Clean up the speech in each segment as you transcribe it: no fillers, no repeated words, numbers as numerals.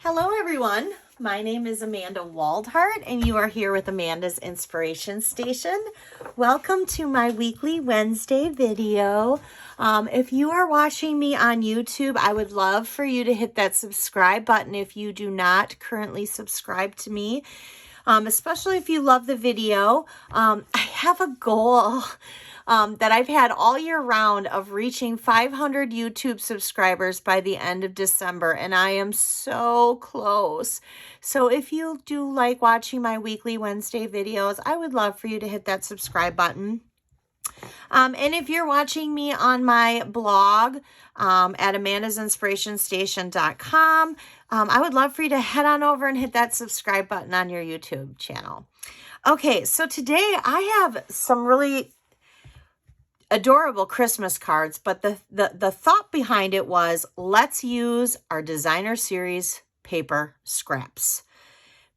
Hello everyone, my name is Amanda Waldhart and you are here with Amanda's Inspiration Station. Welcome to my weekly Wednesday video. If you are watching me on YouTube, I would love for you to hit that subscribe button if you do not currently subscribe to me, especially if you love the video. I have a goal that I've had all year round of reaching 500 YouTube subscribers by the end of December, and I am so close. So if you do like watching my weekly Wednesday videos, I would love for you to hit that subscribe button. And if you're watching me on my blog at amandasinspirationstation.com, I would love for you to head on over and hit that subscribe button on your YouTube channel. Okay, so today I have some really adorable Christmas cards, but the thought behind it was, let's use our designer series paper scraps,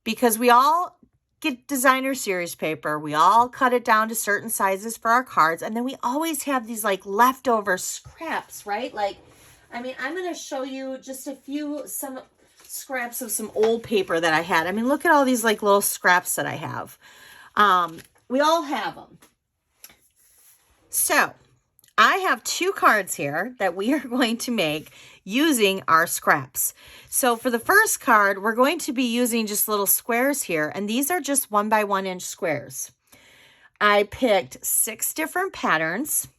because we all get designer series paper. We all cut it down to certain sizes for our cards, and then we always have these like leftover scraps, right? Like, I mean, I'm going to show you just some scraps of some old paper that I had. I mean, look at all these like little scraps that I have. We all have them. So I have two cards here that we are going to make using our scraps. So for the first card, we're going to be using just little squares here, and these are just 1 by 1 inch squares. I picked 6 different patterns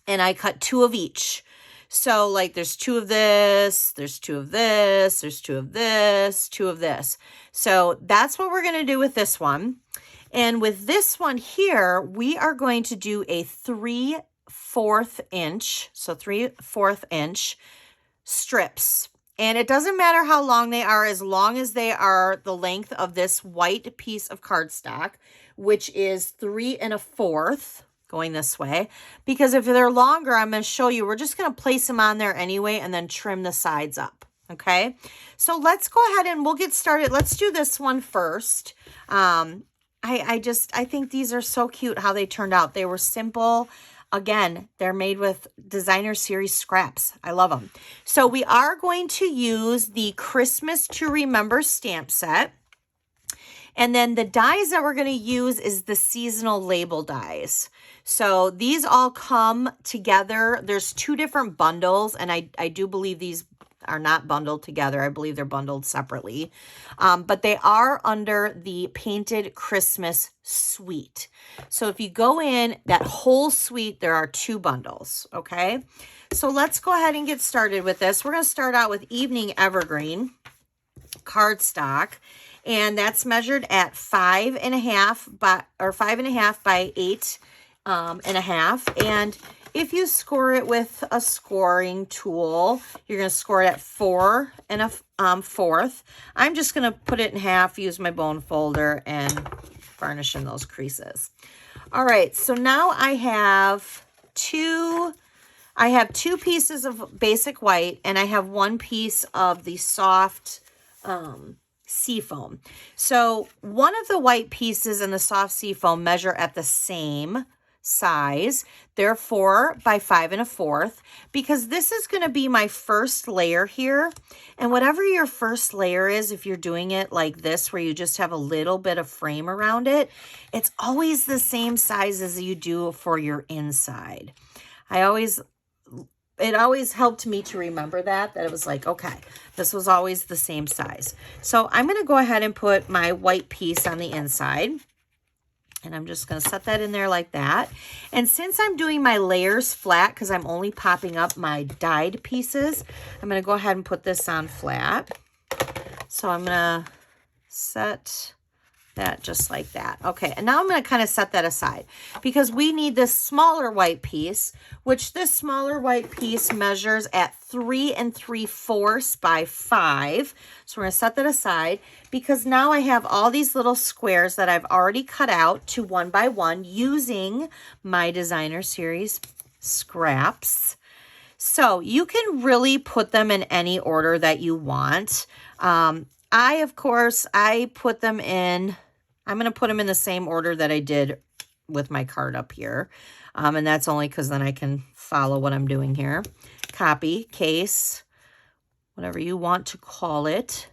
and I cut 2 of each. So like there's 2 of this, there's 2 of this, there's 2 of this, 2 of this. So that's what we're going to do with this one. And with this one here, we are going to do a 3/4 inch, so 3/4 inch strips. And it doesn't matter how long they are, as long as they are the length of this white piece of cardstock, which is 3 1/4, going this way. Because if they're longer, I'm going to show you, we're just going to place them on there anyway and then trim the sides up. Okay, so let's go ahead and we'll get started. Let's do this one first. I think these are so cute how they turned out. They were simple. Again, they're made with designer series scraps. I love them. So we are going to use the Christmas to Remember stamp set. And then the dies that we're going to use is the seasonal label dies. So these all come together. There's 2 different bundles, and I do believe these are not bundled together. I believe they're bundled separately. But they are under the Painted Christmas suite. So if you go in that whole suite, there are 2 bundles, okay? So let's go ahead and get started with this. We're going to start out with Evening Evergreen cardstock, and that's measured at 5.5 by 8.5. And if you score it with a scoring tool, you're going to score it at 4 1/4. I'm just going to put it in half, use my bone folder, and varnish in those creases. All right, so now I have two pieces of basic white, and I have 1 piece of the soft seafoam. So one of the white pieces and the soft seafoam measure at the same size. They're 4 by 5 1/4, because this is going to be my first layer here. And whatever your first layer is, if you're doing it like this, where you just have a little bit of frame around it, it's always the same size as you do for your inside. It always helped me to remember that it was like, okay, this was always the same size. So I'm going to go ahead and put my white piece on the inside. And I'm just going to set that in there like that. And since I'm doing my layers flat, because I'm only popping up my dyed pieces, I'm going to go ahead and put this on flat. So I'm going to set that just like that. Okay, and now I'm going to kind of set that aside, because we need this smaller white piece, which this smaller white piece measures at 3 3/4 by 5. So we're going to set that aside, because now I have all these little squares that I've already cut out to 1 by 1 using my designer series scraps. So you can really put them in any order that you want. I put them in, I'm going to put them in the same order that I did with my card up here. And that's only because then I can follow what I'm doing here. Copy, case, whatever you want to call it.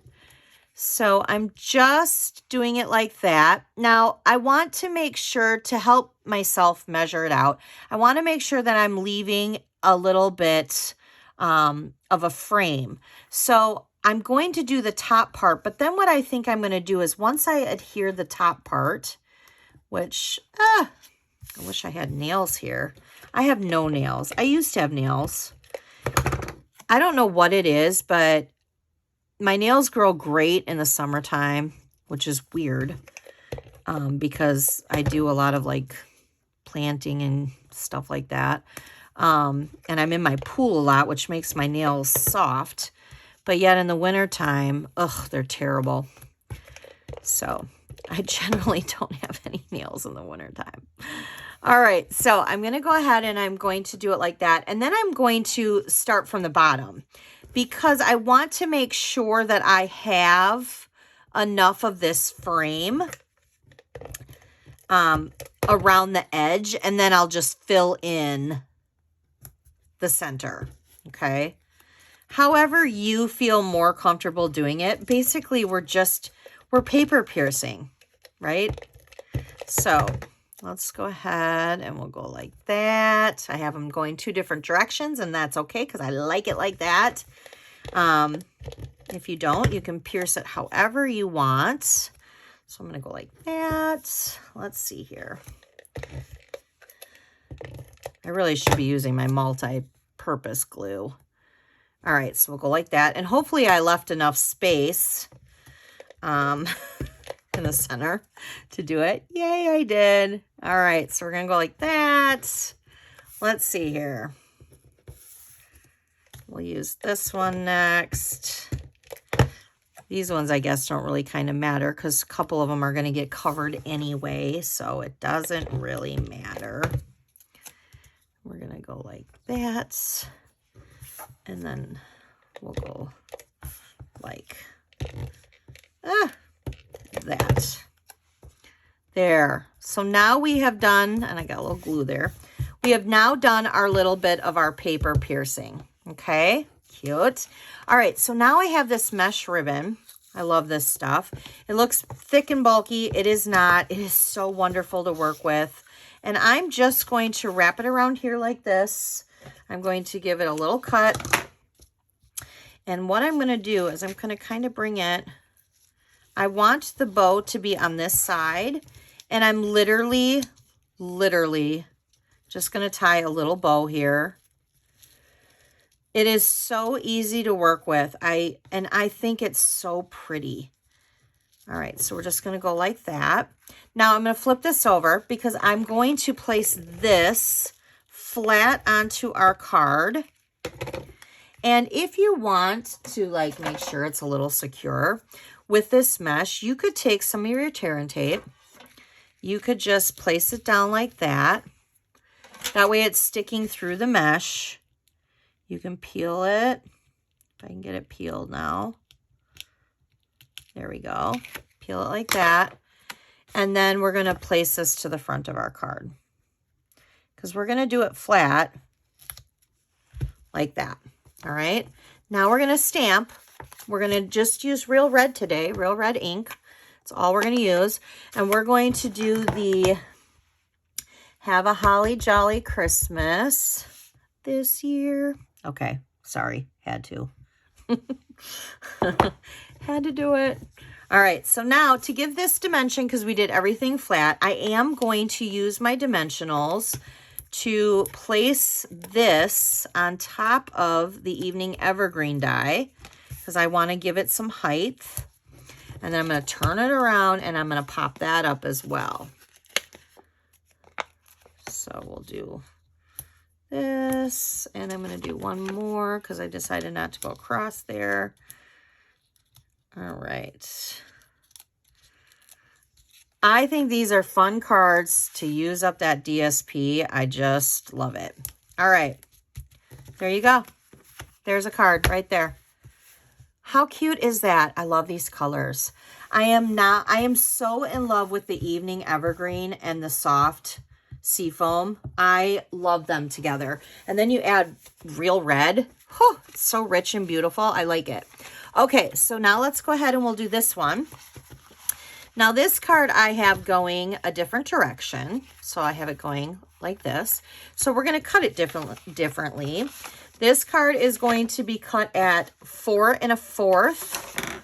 So I'm just doing it like that. Now, I want to make sure to help myself measure it out. I want to make sure that I'm leaving a little bit of a frame. So I'm going to do the top part, but then what I think I'm going to do is once I adhere the top part, which, I wish I had nails here. I have no nails. I used to have nails. I don't know what it is, but my nails grow great in the summertime, which is weird because I do a lot of like planting and stuff like that. And I'm in my pool a lot, which makes my nails soft. But yet in the wintertime, ugh, they're terrible. So I generally don't have any nails in the wintertime. All right, so I'm going to go ahead and I'm going to do it like that. And then I'm going to start from the bottom, because I want to make sure that I have enough of this frame around the edge, and then I'll just fill in the center, okay? However you feel more comfortable doing it. Basically, we're paper piercing, right? So let's go ahead and we'll go like that. I have them going 2 different directions, and that's okay because I like it like that. If you don't, you can pierce it however you want. So I'm going to go like that. Let's see here. I really should be using my multi-purpose glue. All right, so we'll go like that. And hopefully I left enough space in the center to do it. Yay, I did. All right, so we're going to go like that. Let's see here. We'll use this one next. These ones, I guess, don't really kind of matter because a couple of them are going to get covered anyway, so it doesn't really matter. We're going to go like that. And then we'll go like that. There. So now we have done, and I got a little glue there. We have now done our little bit of our paper piercing. Okay, cute. All right, so now I have this mesh ribbon. I love this stuff. It looks thick and bulky. It is not. It is so wonderful to work with. And I'm just going to wrap it around here like this. I'm going to give it a little cut. And what I'm going to do is I'm going to kind of bring it. I want the bow to be on this side. And I'm literally just going to tie a little bow here. It is so easy to work with. I think it's so pretty. All right, so we're just going to go like that. Now I'm going to flip this over because I'm going to place this flat onto our card. And if you want to like make sure it's a little secure with this mesh, you could take some of your tear and tape. You could just place it down like that. That way it's sticking through the mesh. You can peel it. If I can get it peeled now. There we go. Peel it like that. And then we're going to place this to the front of our card. Because we're going to do it flat like that. All right. Now we're going to stamp. We're going to just use Real Red today. Real Red ink. That's all we're going to use. And we're going to do the Have a Holly Jolly Christmas this year. Okay. Sorry. Had to. Had to do it. All right. So now to give this dimension, because we did everything flat, I am going to use my dimensionals to place this on top of the Evening Evergreen die because I want to give it some height. And then I'm going to turn it around and I'm going to pop that up as well. So we'll do this, and I'm going to do one more because I decided not to go across there. All right. I think these are fun cards to use up that DSP. I just love it. All right. There you go. There's a card right there. How cute is that? I love these colors. I am so in love with the Evening Evergreen and the soft Seafoam. I love them together. And then you add Real Red. Oh, it's so rich and beautiful. I like it. Okay, so now let's go ahead and we'll do this one. Now this card I have going a different direction. So I have it going like this. So we're going to cut it differently. This card is going to be cut at 4 1/4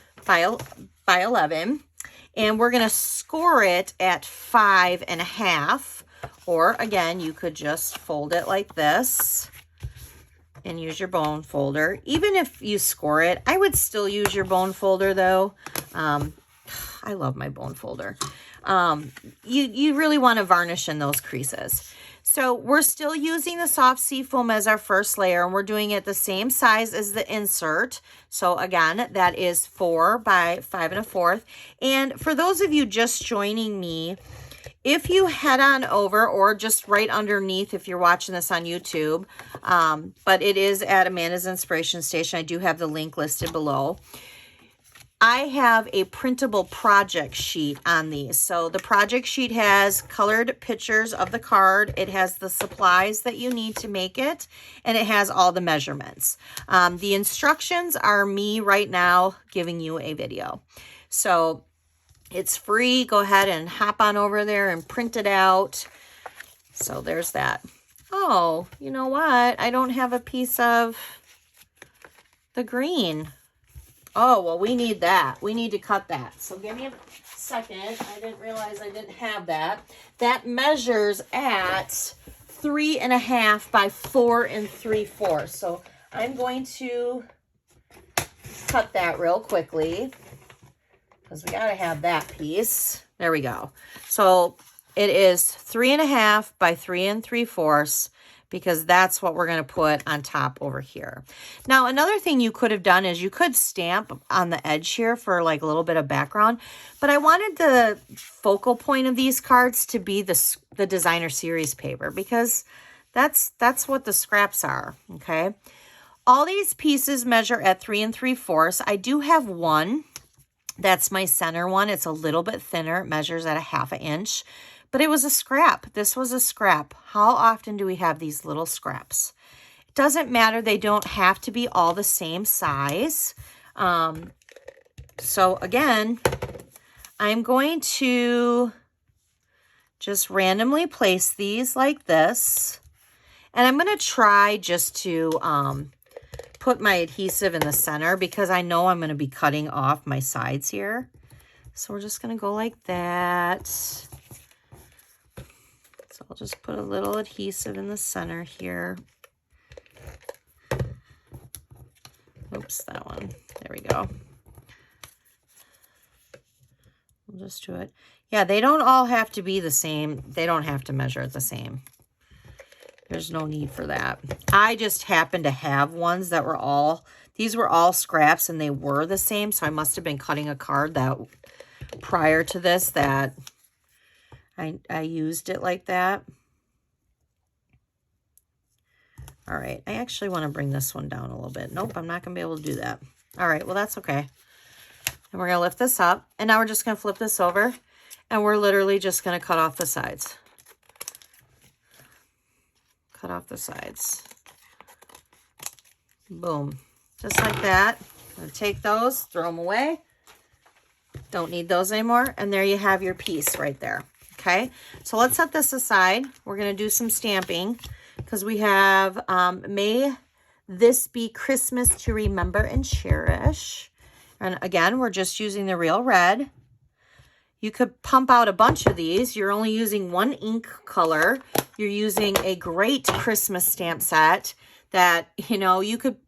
by 11. And we're going to score it at 5 1/2. Or again, you could just fold it like this and use your bone folder. Even if you score it, I would still use your bone folder though. I love my bone folder. You really want to varnish in those creases. So we're still using the soft seafoam as our first layer, and we're doing it the same size as the insert. So again, that is 4 by 5 1/4. And for those of you just joining me, if you head on over, or just right underneath if you're watching this on YouTube, but it is at Amanda's Inspiration Station. I do have the link listed below. I have a printable project sheet on these. So the project sheet has colored pictures of the card. It has the supplies that you need to make it, and it has all the measurements. The instructions are me right now giving you a video. So it's free. Go ahead and hop on over there and print it out. So there's that. Oh, you know what? I don't have a piece of the green. Oh, well, we need that. We need to cut that. So give me a second. I didn't realize I didn't have that. That measures at 3 1/2 by 4 3/4. So I'm going to cut that real quickly because we got to have that piece. There we go. So it is 3 1/2 by 3 3/4. Because that's what we're going to put on top over here. Now, another thing you could have done is you could stamp on the edge here for like a little bit of background, but I wanted the focal point of these cards to be the designer series paper, because that's what the scraps are, okay? All these pieces measure at 3 3/4. I do have one. That's my center one. It's a little bit thinner. It measures at 1/2 inch. But it was a scrap. This was a scrap. How often do we have these little scraps? It doesn't matter. They don't have to be all the same size. So again, I'm going to just randomly place these like this. And I'm going to try just to put my adhesive in the center, because I know I'm going to be cutting off my sides here. So we're just going to go like that. So I'll just put a little adhesive in the center here. Oops, that one. There we go. We'll just do it. Yeah, they don't all have to be the same. They don't have to measure it the same. There's no need for that. I just happened to have ones that were all, these were all scraps and they were the same. So I must have been cutting a card that prior to this that I used it like that. All right, I actually want to bring this one down a little bit. Nope, I'm not going to be able to do that. All right, well, that's okay. And we're going to lift this up. And now we're just going to flip this over. And we're literally just going to cut off the sides. Cut off the sides. Boom. Just like that. I'm going to take those, throw them away. Don't need those anymore. And there you have your piece right there. Okay, so let's set this aside. We're going to do some stamping because we have May This Be Christmas to Remember and Cherish. And again, we're just using the real red. You could pump out a bunch of these. You're only using one ink color. You're using a great Christmas stamp set that, you know, you could,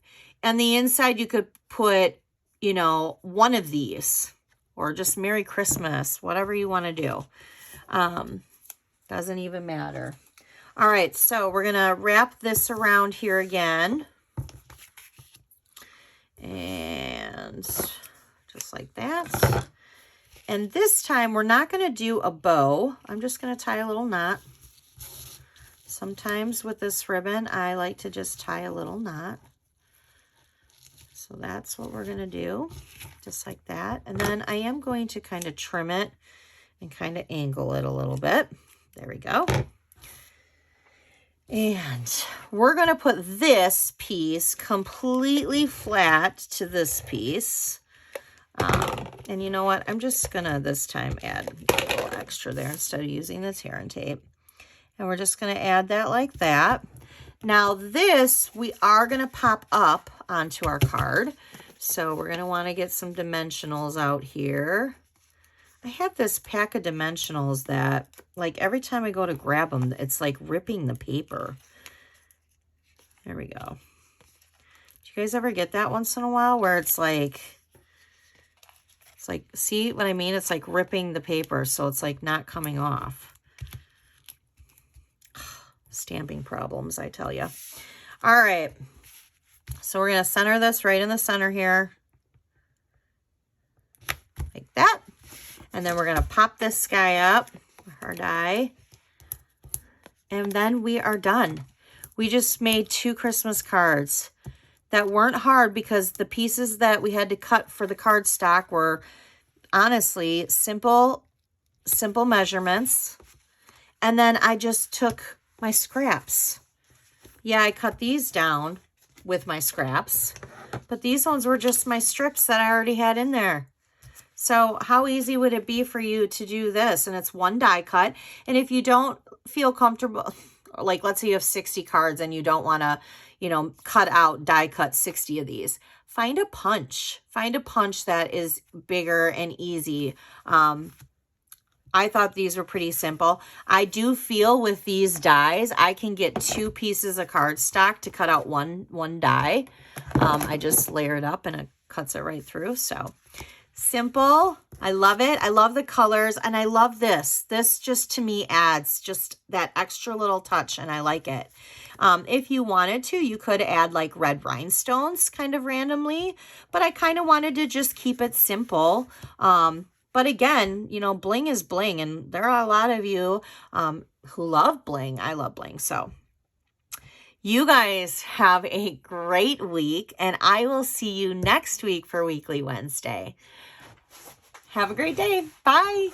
and the inside you could put, you know, one of these or just Merry Christmas, whatever you want to do. Doesn't even matter. All right, so we're gonna wrap this around here again. And just like that. And this time we're not gonna do a bow. I'm just gonna tie a little knot. Sometimes with this ribbon, I like to just tie a little knot. So that's what we're gonna do, just like that. And then I am going to kind of trim it and kind of angle it a little bit. There we go. And we're going to put this piece completely flat to this piece. And you know what? I'm just going to this time add a little extra there instead of using the tear and tape. And we're just going to add that like that. Now this, we are going to pop up onto our card. So we're going to want to get some dimensionals out here. I have this pack of dimensionals that, like, every time I go to grab them, it's like ripping the paper. There we go. Do you guys ever get that once in a while where it's like, see what I mean? It's like ripping the paper, so it's like not coming off. Stamping problems, I tell you. All right. So we're going to center this right in the center here. Like that. And then we're going to pop this guy up, our die. And then we are done. We just made 2 Christmas cards that weren't hard because the pieces that we had to cut for the cardstock were honestly simple measurements. And then I just took my scraps. Yeah, I cut these down with my scraps, but these ones were just my strips that I already had in there. So how easy would it be for you to do this? And it's 1 die cut. And if you don't feel comfortable, like let's say you have 60 cards and you don't want to, you know, cut out, die cut 60 of these, find a punch. Find a punch that is bigger and easy. I thought these were pretty simple. I do feel with these dies, I can get 2 pieces of cardstock to cut out one die. I just layer it up and it cuts it right through. So simple. I love it. I love the colors and I love this. This just to me adds just that extra little touch and I like it. If you wanted to, you could add like red rhinestones kind of randomly, but I kind of wanted to just keep it simple. But again, you know, bling is bling and there are a lot of you who love bling. I love bling. So you guys have a great week and I will see you next week for Weekly Wednesday. Have a great day. Bye.